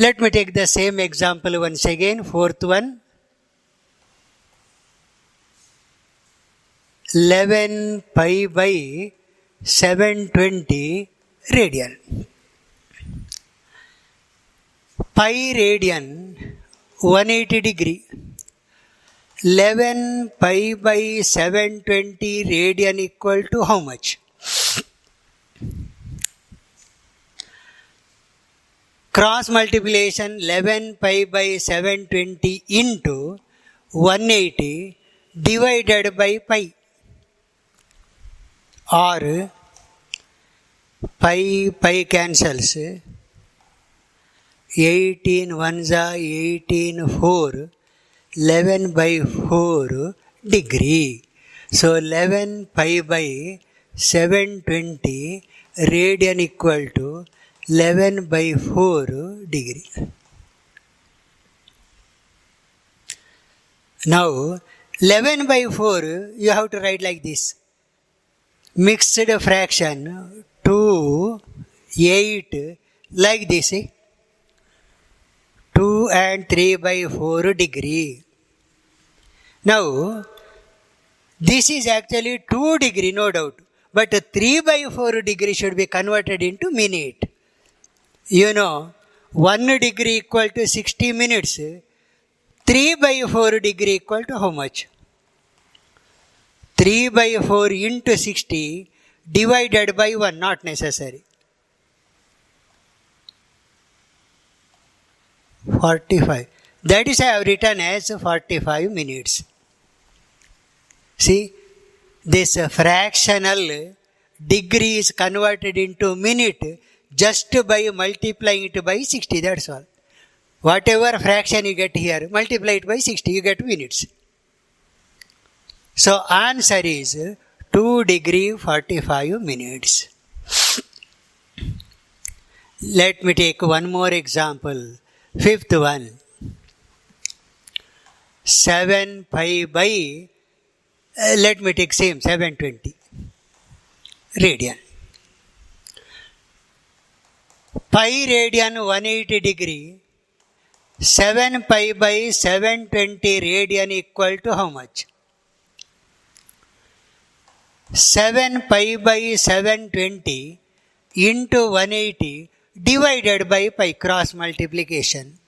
Let me take the same example once again, fourth one. 11 pi by 720 radian. Pi radian 180 degree. 11 pi by 720 radian equal to how much? Cross multiplication 11 pi by 720 into 180 divided by pi, or pi cancels, 18 ones are 18 4, 11 by 4 degree. So 11 pi by 720 radian equal to 11 by 4 degree. Now 11 by 4 you have to write like this. Mixed fraction 2, 8 like this. 2 and 3 by 4 degree. Now this is actually 2 degree, no doubt, but 3 by 4 degree should be converted into minute. You know, 1 degree equal to 60 minutes. 3 by 4 degree equal to how much? 3 by 4 into 60 divided by 1, not necessary. 45. That is I have written as 45 minutes. See, this fractional degree is converted into minute just by multiplying it by 60, that's all. Whatever fraction you get here, multiply it by 60, you get minutes. So answer is 2 degree 45 minutes. Let me take one more example. Fifth one. 7 pi by, let me take same, 720 radian. Pi radian 180 degree. 7 pi by 720 radian equal to how much? 7 pi by 720 into 180 divided by pi, cross multiplication,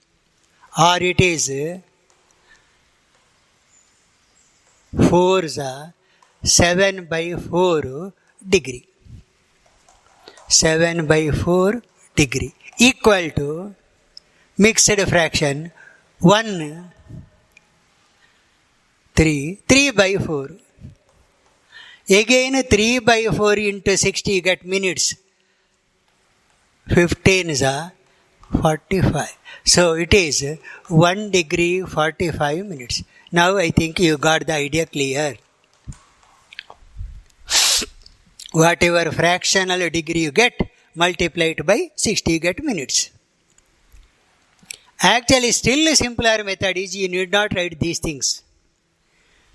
or it is 4 7 by 4 degree. 7 by 4 degree equal to mixed fraction 1 3 by 4. Again 3 by 4 into 60 you get minutes. 15 is 45. So it is 1 degree 45 minutes. Now I think you got the idea clear. Whatever fractional degree you get, multiply it by 60, you get minutes. Actually, still simpler method is you need not write these things.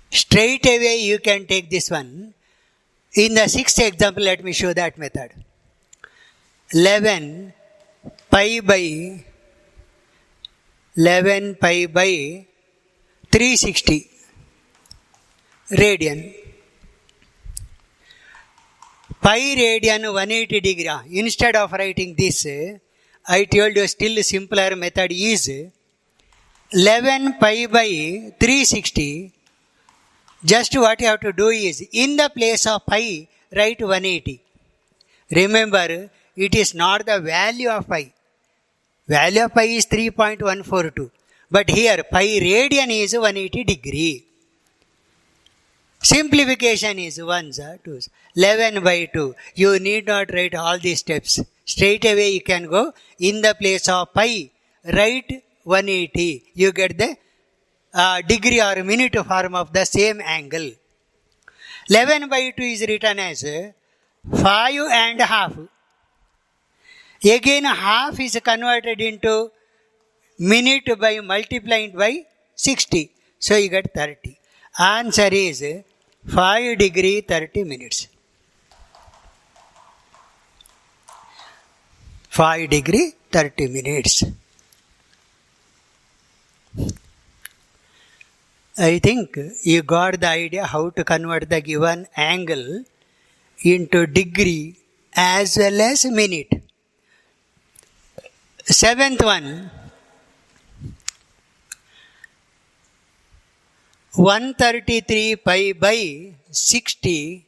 Straight away you can take this one. In the sixth example, let me show that method. 11 pi by 360 radian. Pi radian 180 degree. Instead of writing this, I told you still simpler method is 11 pi by 360. Just what you have to do is, in the place of pi, write 180. Remember, it is not the value of pi. Value of pi is 3.142. But here, pi radian is 180 degree. Simplification is 1s, 2s. 11 by 2. You need not write all these steps. Straight away you can go, in the place of pi, write 180. You get the degree or minute form of the same angle. 11 by 2 is written as 5.5. Again half is converted into minute by multiplying by 60. So you get 30. Answer is 5 degree 30 minutes. 5 degree 30 minutes. I think you got the idea how to convert the given angle into degree as well as minute. Seventh one, 133 pi by 60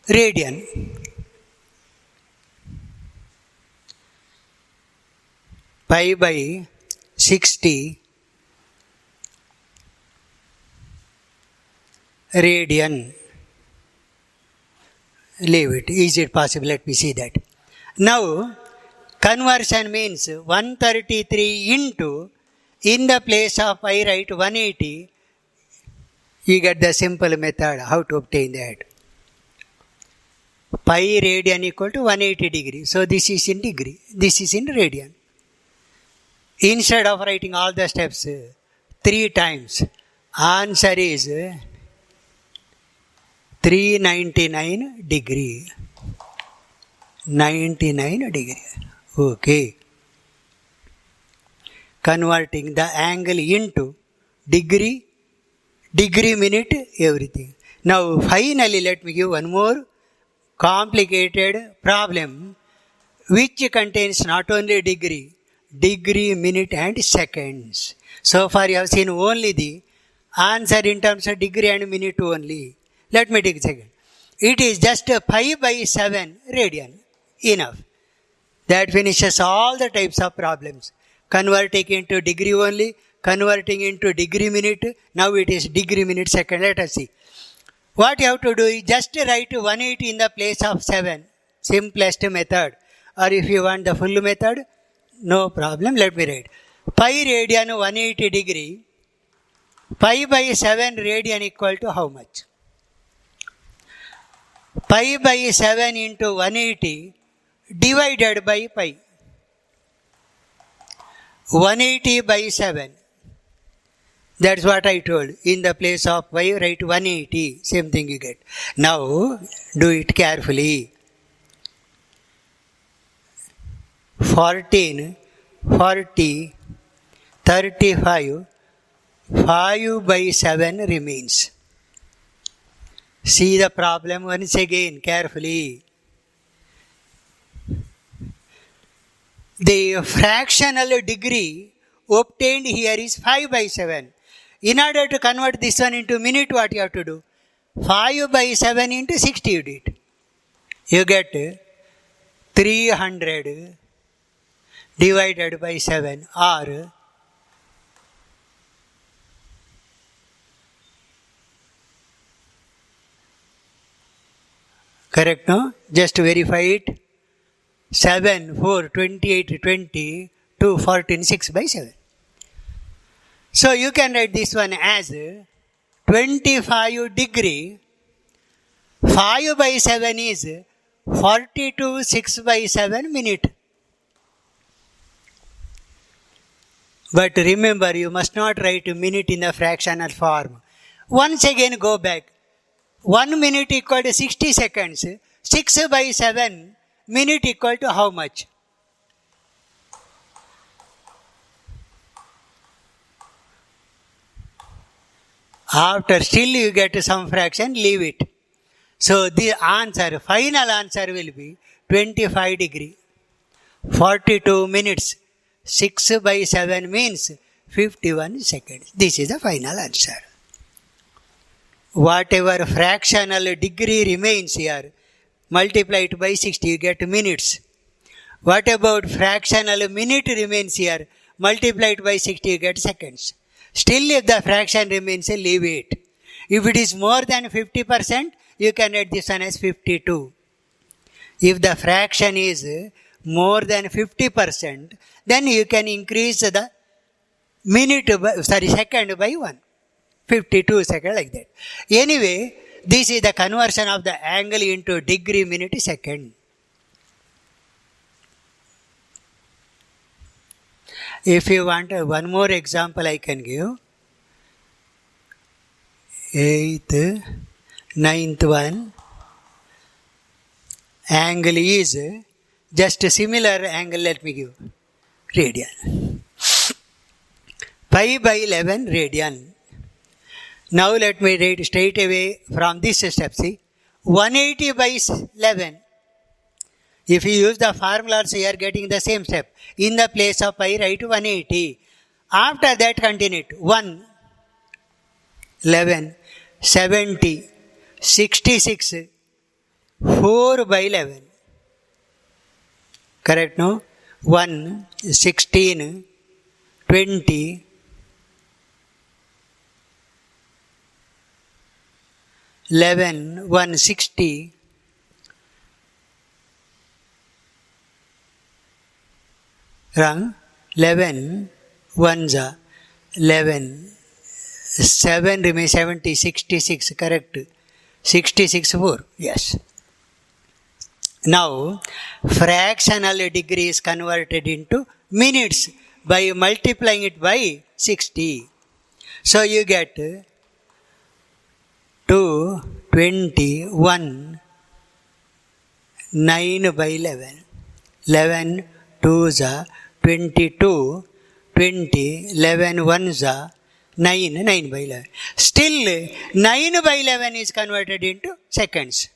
radian. Pi by 60 radian. Leave it. Is it possible? Let me see that. Now, conversion means 133 into, in the place of I write 180, you get the simple method how to obtain that. Pi radian equal to 180 degree. So this is in degree. This is in radian. Instead of writing all the steps 3 times, answer is 399 degree. 99 degree. Okay. Converting the angle into degree, minute, everything. Now finally let me give one more complicated problem which contains not only degree, minute and seconds. So far you have seen only the answer in terms of degree and minute only. Let me take a second. It is just pi by 7 radian. Enough. That finishes all the types of problems. Converting into degree only, converting into degree minute. Now it is degree minute second. Let us see. What you have to do is just write 180 in the place of 7. Simplest method. Or if you want the full method, no problem. Let me write. Pi radian 180 degree. Pi by 7 radian equal to how much? Pi by 7 into 180 divided by pi. 180 by 7. That's what I told. In the place of pi, write 180. Same thing you get. Now, do it carefully. 14, 40, 35, 5 by 7 remains. See the problem once again carefully. The fractional degree obtained here is 5 by 7. In order to convert this one into minute, what you have to do? 5 by 7 into 60 you did. You get 300 divided by 7 or correct, no? Just verify it. 7, 4, 28, 20, 2, 14, 6 by 7. So you can write this one as 25 degree. 5 by 7 is 42, 6 by 7 minute. But remember, you must not write minute in the fractional form. Once again go back. 1 minute equal to 60 seconds. 6 by 7 minute equal to how much? After still you get some fraction, leave it. So the answer, final answer will be 25 degree. 42 minutes. 6 by 7 means 51 seconds. This is the final answer. Whatever fractional degree remains here, multiply it by 60, you get minutes. What about fractional minute remains here, multiply it by 60, you get seconds. Still if the fraction remains, leave it. If it is more than 50%, you can write this one as 52. If the fraction is more than 50%, then you can increase the second by 1. 52 seconds like that. Anyway, this is the conversion of the angle into degree, minute, second. If you want one more example, I can give. 8th, 9th one. Angle is just a similar angle, let me give. Radian. Pi by 11 radian. Now let me write straight away from this step. See, 180 by 11. If you use the formula also, you are getting the same step. In the place of pi, write 180. After that, continue it. 1, 11, 70, 66, 4 by 11. Correct, no? 1, 16, 20, 11, 160, 11, 1s are 11, 7 remains 70, 66, correct. 66, 4, yes. Now, fractional degree is converted into minutes by multiplying it by 60. So, you get 2, 21, 9 by 11. 11, 2s are 22, 20, 11, 1s are 9, 9 by 11. Still, 9 by 11 is converted into seconds.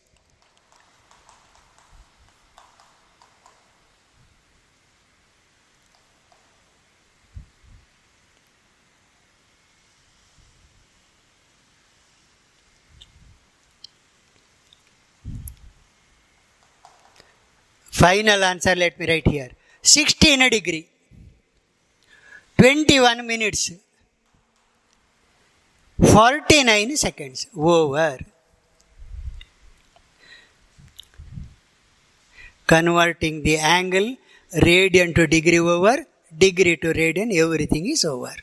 Final answer, let me write here. 16 degree, 21 minutes, 49 seconds, over. Converting the angle, radian to degree over, degree to radian, everything is over.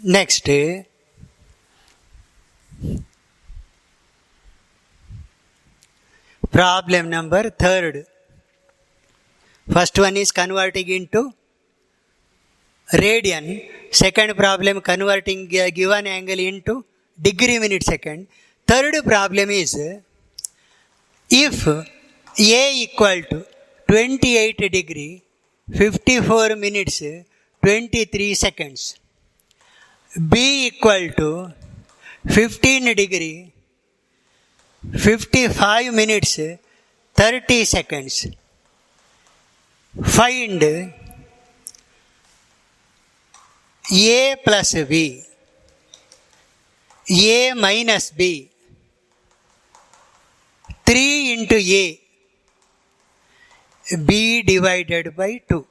Next, problem number 3rd. First one is converting into radian. Second problem, converting a given angle into degree minute second. Third problem is, if A equal to 28 degree, 54 minutes, 23 seconds. B equal to 15 degree, 55 minutes, 30 seconds. Find A plus B, A minus B, 3 into A, B divided by 2.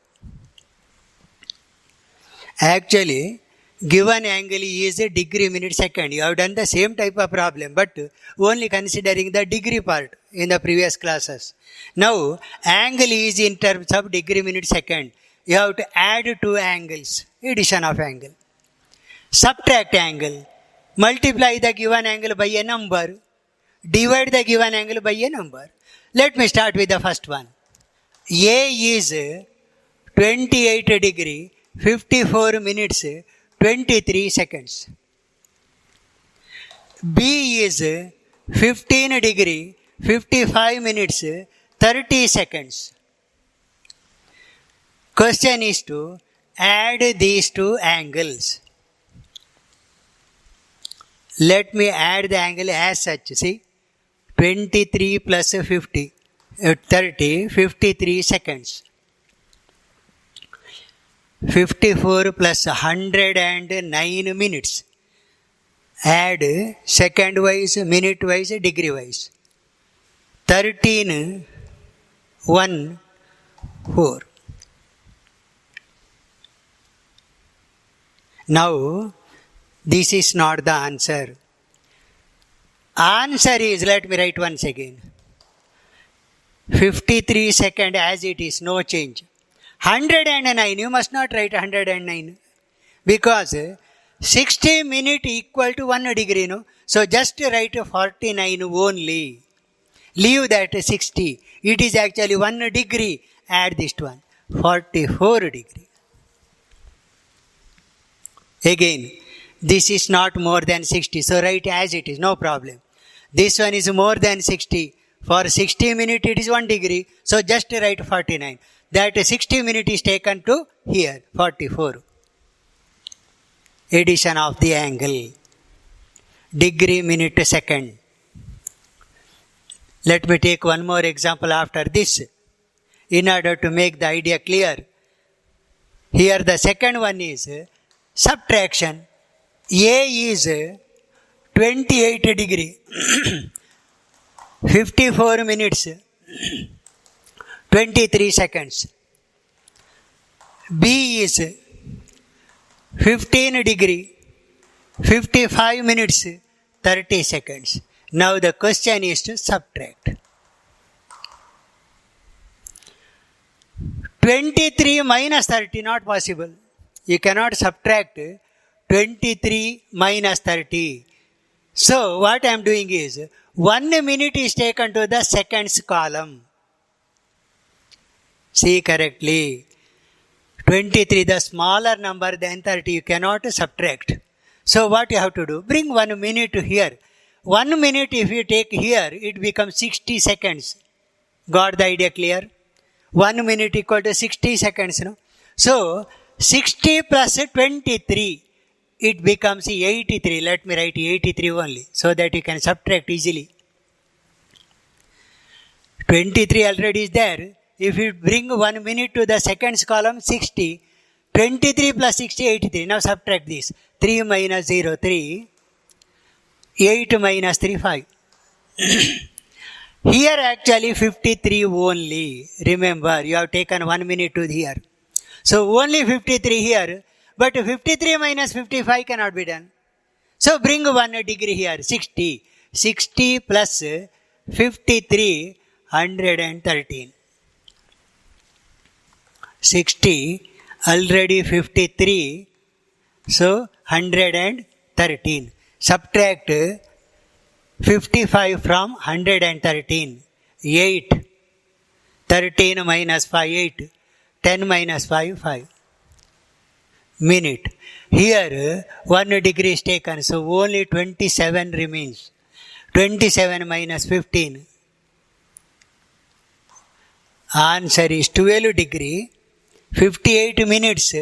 Actually, given angle is a degree minute second. You have done the same type of problem, but only considering the degree part in the previous classes. Now, angle is in terms of degree minute second. You have to add two angles, addition of angle. Subtract angle. Multiply the given angle by a number. Divide the given angle by a number. Let me start with the first one. A is 28 degree, 54 minutes, 23 seconds. B is 15 degree, 55 minutes, 30 seconds. Question is to add these two angles. Let me add the angle as such. See, 23 plus 50, 30, 53 seconds. 54 plus 109 minutes. Add second wise, minute wise, degree wise. 13, 1, 4. Now, this is not the answer. Answer is, let me write once again. 53 seconds as it is, no change. 109, you must not write 109 because 60 minutes equal to 1 degree, no? So just write 49 only. Leave that 60. It is actually 1 degree. Add this one, 44 degree. Again, this is not more than 60. So write as it is, no problem. This one is more than 60. For 60 minutes it is 1 degree. So just write 49. that 60 minutes is taken to here, 44. Addition of the angle, degree, minute, second. Let me take one more example after this, in order to make the idea clear. Here the second one is subtraction. A is 28 degree, 54 minutes, 23 seconds. B is 15 degree, 55 minutes, 30 seconds. Now the question is to subtract. 23 minus 30, not possible. You cannot subtract 23 minus 30. So what I am doing is, 1 minute is taken to the seconds column. See correctly. 23, the smaller number than 30, you cannot subtract. So what you have to do? Bring 1 minute to here. 1 minute if you take here, it becomes 60 seconds. Got the idea clear? 1 minute equal to 60 seconds. No? So 60 plus 23, it becomes 83. Let me write 83 only, so that you can subtract easily. 23 already is there. If you bring 1 minute to the seconds column, 60. 23 plus 60, 83. Now subtract this. 3 minus 0, 3. 8 minus 3, 5. Here actually 53 only. Remember, you have taken 1 minute to here. So only 53 here. But 53 minus 55 cannot be done. So bring 1 degree here, 60. 60 plus 53, 113. 60, already 53, so 113. Subtract 55 from 113. 8. 13 minus 5, 8. 10 minus 5, 5. Minute. Here 1 degree is taken, so only 27 remains. 27 minus 15. Answer is 12 degree, 58 minutes,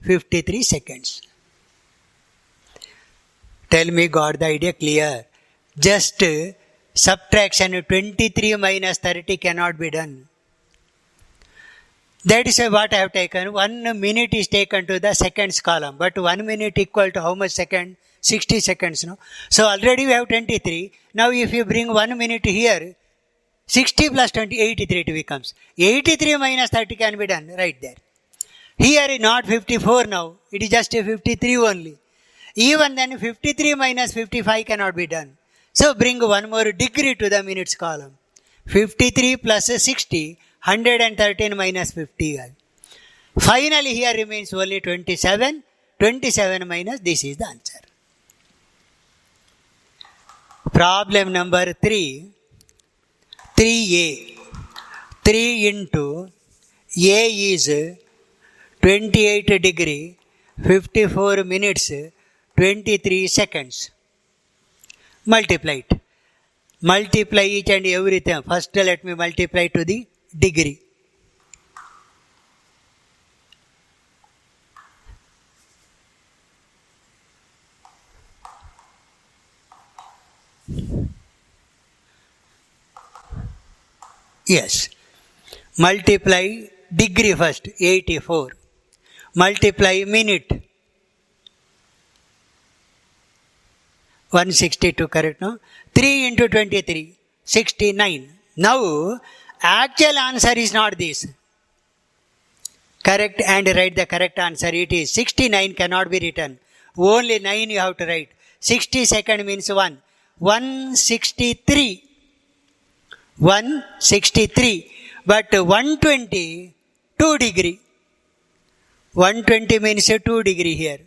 53 seconds. Tell me, got the idea clear? Just subtraction 23 minus 30 cannot be done. That is what I have taken. 1 minute is taken to the seconds column. But 1 minute equal to how much second? 60 seconds. No? So already we have 23. Now if you bring 1 minute here, 60 plus 20, 83 it becomes. 83 minus 30 can be done right there. Here not 54 now. It is just a 53 only. Even then 53 minus 55 cannot be done. So bring 1 more degree to the minutes column. 53 plus 60, 113 minus 50. Finally here remains only 27. 27 minus, this is the answer. Problem number 3. 3a. 3 into a is 28 degree, 54 minutes, 23 seconds. Multiply it. Multiply each and everything. First let me multiply to the degree. Yes. Multiply degree first, 84. Multiply minute, 162, correct, no? 3 into 23, 69. Now, actual answer is not this. Correct, and write the correct answer. It is 69 cannot be written. Only 9 you have to write. 60 second means 1. 163. 163. But 120, 2 degree. 120 means 2 degree here.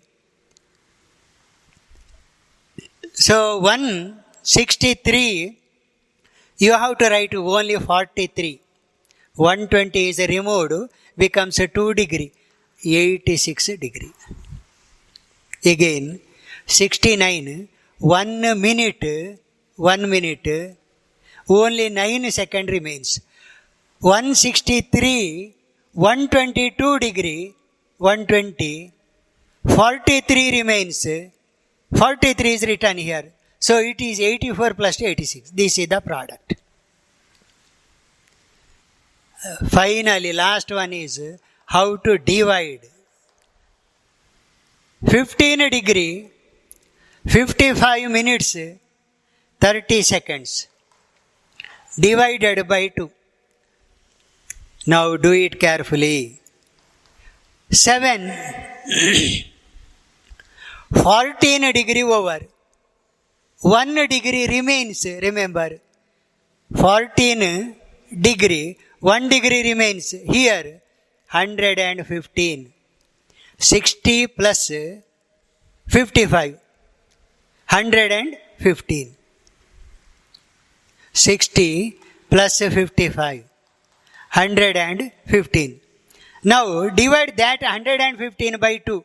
So 163, you have to write only 43. 120 is removed, becomes 2 degree, 86 degree. Again, 69, 1 minute, only 9 seconds remains. 163, 122 degree, 120, 43 remains, 43 is written here. So it is 84 plus 86. This is the product. Finally, last one is how to divide 15 degree, 55 minutes, 30 seconds divided by 2. Now do it carefully. 7 14 degree over 1 degree remains. Remember, 14 degree, 1 degree remains. Here 115. 60 plus 55, 115. 60 plus 55, 115. Now divide that 115 by 2.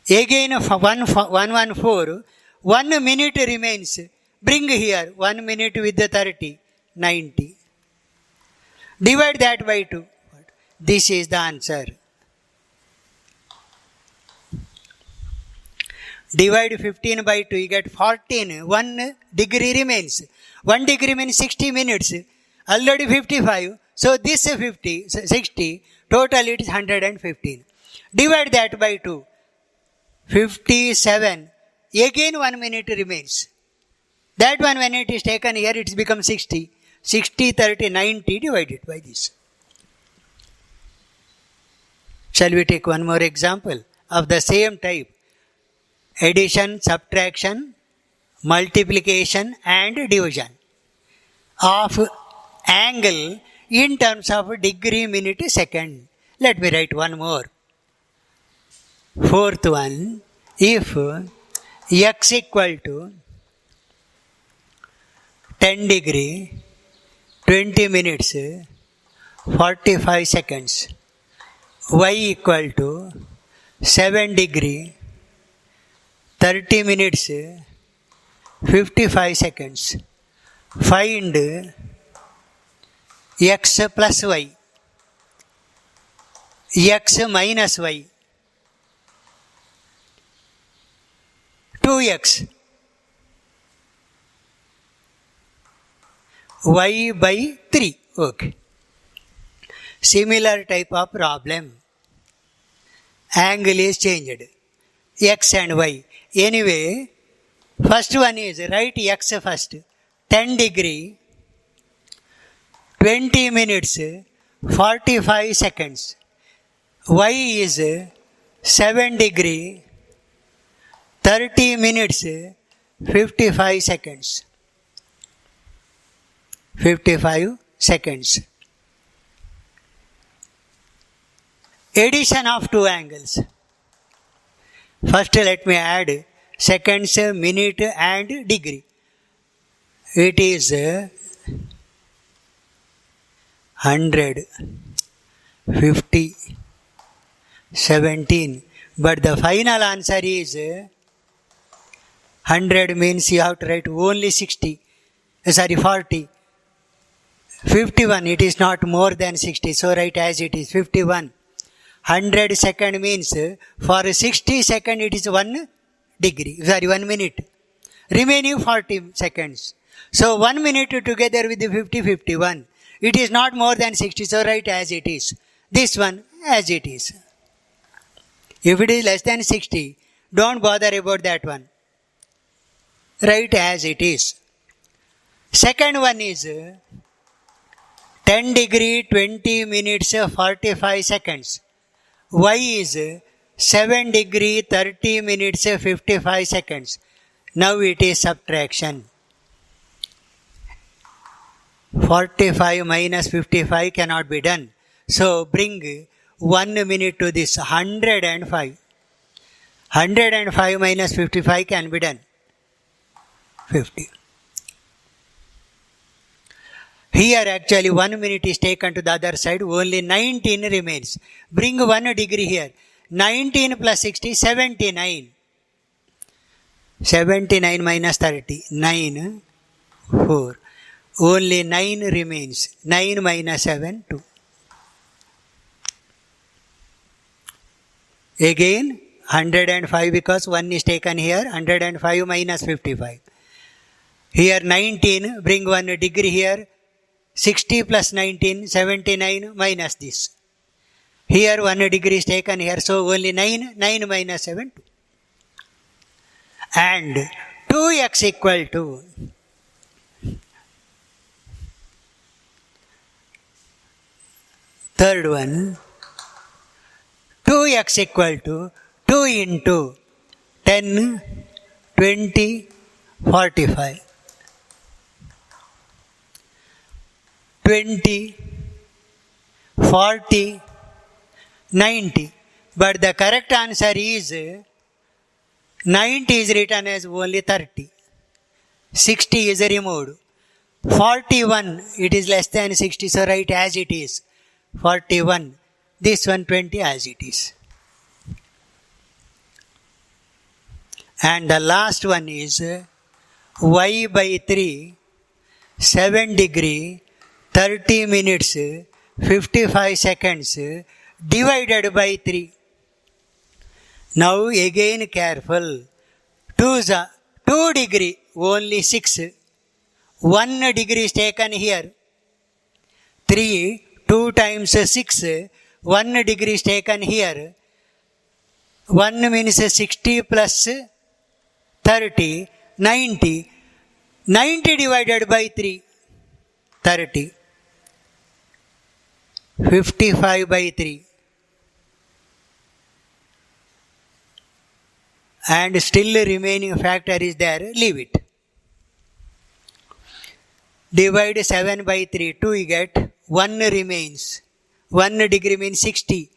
Again 114, 1 minute remains. Bring here 1 minute with the 30, 90. Divide that by 2. This is the answer. Divide 15 by 2, you get 14. 1 degree remains. 1 degree means 60 minutes. Already 55. So this 50, 60. Total it is 115. Divide that by 2. 57. Again 1 minute remains. That one, when it is taken here, it becomes 60. 60, 30, 90 divided by this. Shall we take one more example of the same type? Addition, subtraction, multiplication and division of angle in terms of degree, minute, second. Let me write one more. Fourth one, if x equal to 10 degree, 20 minutes, 45 seconds, y equal to 7 degree, 30 minutes, 55 seconds. Find x plus y, x minus y, 2x, y by 3. Okay. Similar type of problem. Angle is changed. X and y. Anyway, first one is write x first. 10 degree, 20 minutes, 45 seconds. Y is 7 degree, 30 minutes, 55 seconds. 55 seconds. Addition of two angles. First let me add seconds, minute and degree. It is 100, 50, 17. But the final answer is 100 means you have to write only 60. 40. 51, it is not more than 60. So write as it is 51. 100 second means for 60 second it is 1 degree. 1 minute. Remaining 40 seconds. So 1 minute together with the 50, 51. It is not more than 60. So write as it is. This one as it is. If it is less than 60, don't bother about that one. Write as it is. Second one is 10 degree, 20 minutes, 45 seconds. Y is 7 degree, 30 minutes, 55 seconds. Now it is subtraction. 45 minus 55 cannot be done. So bring 1 minute to this. 105. 105 minus 55 can be done. 50. Here actually 1 minute is taken to the other side, only 19 remains. Bring 1 degree here. 19 plus 60, 79. 79 minus 30, 9, 4. Only 9 remains. 9 minus 7, 2. Again 105 because 1 is taken here. 105 minus 55. Here 19, bring 1 degree here. 60 plus 19, 79 minus this. Here 1 degree is taken here, so only 9, 9 minus 7, 2. And 2x equal to third one, 2x equal to 2 into 10, 20, 45. 20, 40, 90. But the correct answer is 90 is written as only 30. 60 is removed. 41, it is less than 60, so write as it is. 41. This one 20 as it is. And the last one is y by 3, 7 degree, 30 minutes, 55 seconds, divided by 3. Now again careful. 2 degree, only 6. 1 degree is taken here. 3, 2 times 6, 1 degree is taken here. 1 means 60 plus 30, 90. 90 divided by 3, 30. 55 by 3. And still remaining factor is there, leave it. Divide 7 by 3, 2 you get, 1 remains. 1 degree means 60.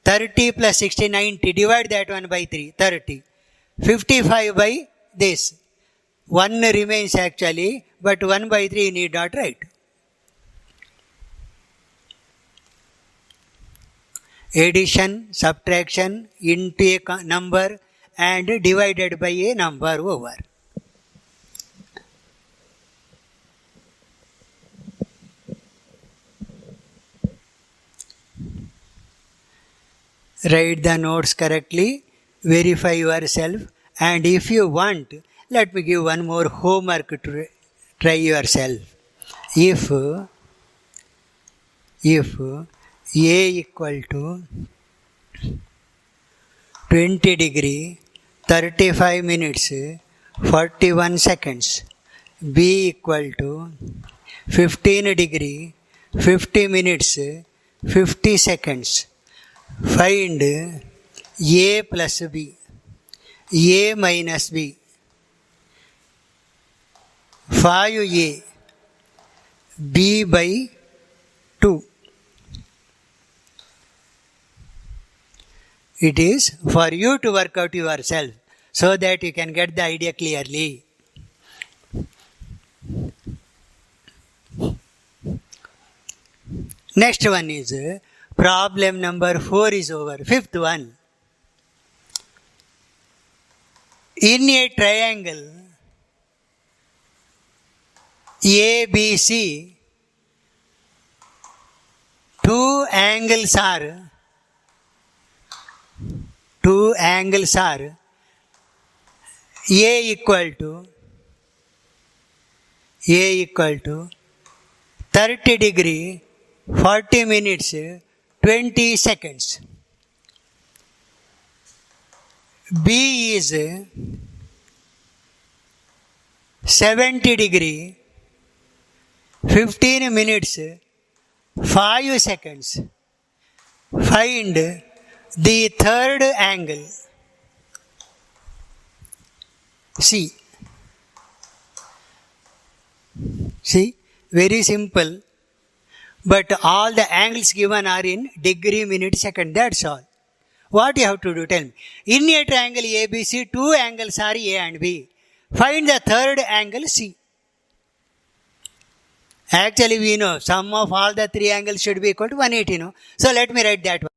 30 plus 60, 90. Divide that one by 3, 30. 55 by this. 1 remains actually, but 1 by 3 you need not write. Addition, subtraction into a number and divided by a number over. Write the notes correctly, verify yourself, and if you want, let me give one more homework to try yourself. If A equal to 20 degree, 35 minutes, 41 seconds. B equal to 15 degree, 50 minutes, 50 seconds. Find A plus B, A minus B. 5A, B by 2. It is for you to work out yourself so that you can get the idea clearly. Next one is problem number 4 is over. Fifth one. In a triangle ABC, two angles are A equal to 30 degree, 40 minutes, 20 seconds. B is 70 degree, 15 minutes, 5 seconds. Find the third angle. C. See, very simple. But all the angles given are in degree, minute, second. That's all. What you have to do? Tell me. In a triangle ABC, two angles are A and B. Find the third angle C. Actually, we know sum of all the three angles should be equal to 180. No? So let me write that one.